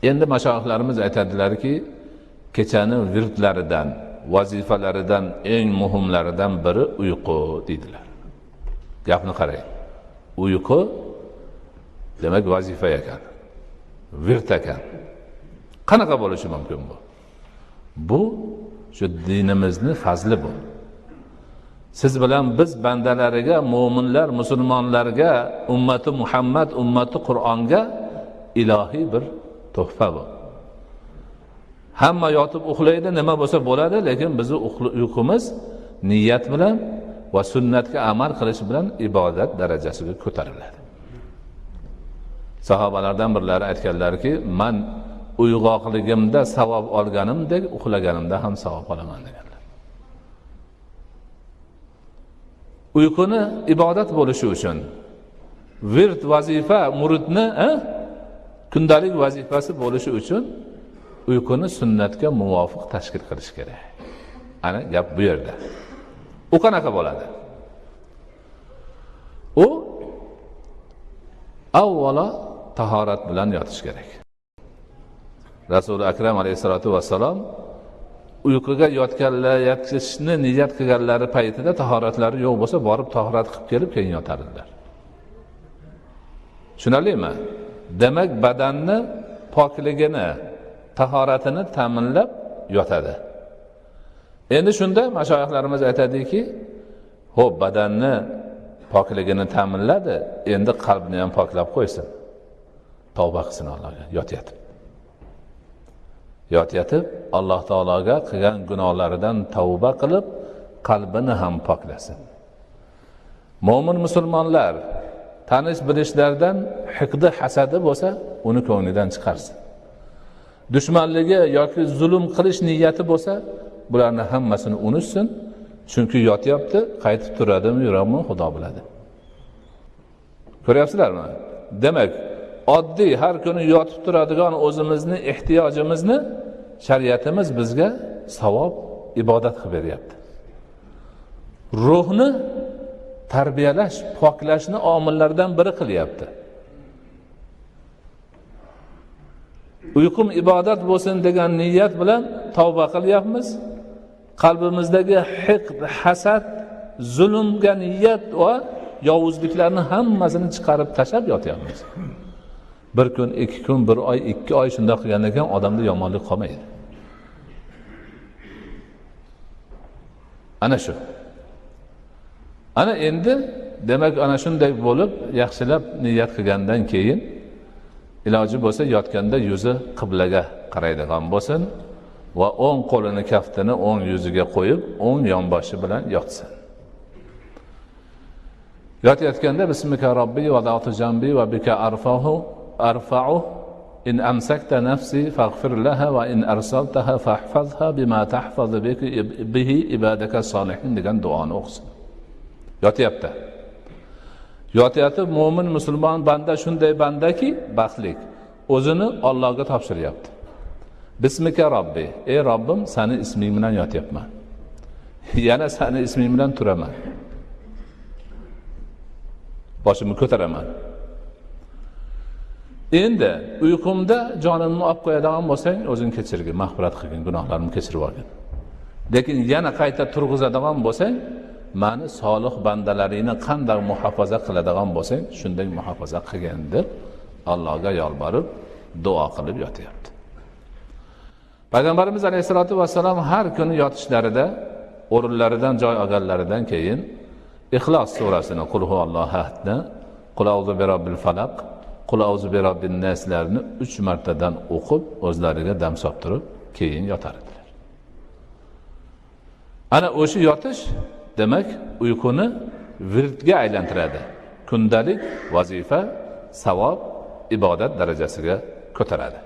Endi mashoyixlarimiz aytadilarki, kechani virdlaridan, vazifalaridan eng muhimlaridan biri uyqu deydilar. Gapni qarang. Uyqu demak vazifa ekan. Wird ekan. Qanaqa bo'lishi mumkin bu? Bu shu dinimizning fazli bu. Siz bilan biz bandalariga, mu'minlar, musulmonlarga, ummati Muhammad, ummati Qur'onga ilohiy bir tuhfa bu. Hamma yotib uxlaydi, nima bo'lsa bo'ladi, lekin bizning uyqumiz niyat bilan va sunnatga amal qilish bilan ibodat darajasiga ko'tariladi. Sahobalardan birlari aytganlarki, men uyg'oqligimda savob olganimdek uxlaganimda ham savob olaman deganlar. Uyquni ibodat bo'lishi uchun wird vazifa muridni kundalik vazifasi bo'lishi uchun uyquni sunnatga muvofiq tashkil qilish kerak. Ana gap bu yerda. U qanaqa bo'ladi? U avvalo tahorat bilan yotish kerak. Rasuli akram alayhisolatu vassalom uyquga yotishni niyat qilganlari paytida tahoratlari yo'q bo'lsa, borib tahorat qilib kelib keyin yotardilar. Tushunarlimi? Demak, badanni pokligini, tahoratini ta'minlab yotadi. Endi shunda mashoyixlarimiz aytadiki, xo'p, badanni pokligini ta'minladi, endi qalbni ham poklab qo'ysin. Tavba qilsin Allohga yotib Alloh taologa qilgan gunohlaridan tavba qilib, qalbini ham poklasin. Mo'min musulmonlar tanish bilishlardan hiqdi, hasadi bo'lsa, uni ko'nglidan chiqarsin. Dushmanligi yoki zulm qilish niyati bo'lsa, bularni hammasini unutsin. Chunki yotyapti, qaytib turadimi, yuradimi, Xudo biladi. Ko'ryapsizlarmi? Demak, oddiy har kuni yotib turadigan o'zimizni ehtiyojimizni shariatimiz bizga savob, ibodat qilib beryapti. Ruhni tarbiyalash, poklashni omillaridan biri qilyapti. Uyqum ibodat bo'lsin degan niyat bilan tavba qilyapmiz. Qalbimizdagi hiqd, hasad, zulmga niyat va yovuzliklarni hammasini chiqarib tashlab yotyapmiz. Bir kun, 2 kun, 1 oy, 2 oy shunday qilgandan keyin odamda yomonlik qolmaydi. Ana shu. Ana endi demak ana shunday bo'lib yaxshilab niyat qilgandan keyin iloji bo'lsa yotganda yuzi qiblaga qaraydigan bo'lsin va o'ng qo'lini, kaftini o'ng yuziga qo'yib, o'ng yonboshi bilan yotsin. Yotayotganda bismika robbi va da'tu jambi va bika arfa'u in amsakta nafsi faghfir laha va in arsaltaha fahfazha bima tahfazu bihi ibadaka solihin degan duoni o'qisin. Yotyapti. Yotayotib mo'min musulmon banda shunday bandaki, baxtlik. O'zini Allohga topshiryapti. Bismika robbi, ey Robbim, seni isming bilan yotyapman. Yana seni isming bilan turaman. Boshimni ko'taraman. Endi uyqumda jonimni olib qo'yadigan bo'lsang, o'zing kechirgin, mag'firat qilgin, gunohlarimni kechirib olgin. Lekin yana qayta turg'izadigan bo'lsang, meni solih bandalaringni qanday muhofaza qiladigan bo'lsang, shunday muhofaza qilgin deb Allohga yolborib, duo qilib yotyapti. Payg'ambarimiz alayhisolatu vassalom har kuni yotishlarida, o'rinlaridan joy olganlaridan keyin Ixlos surasini, Qul huvallohu ahadni, Qul a'udhu bi robbil falaq, Qul a'udhu bi robbin naslarni 3 martadan o'qib, o'zlariga dam solib turib, keyin yotardilar. Ana o'sha yotish demak uyquni virdga aylantiradi. Kundalik vazifa, savob, ibodat darajasiga ko'taradi.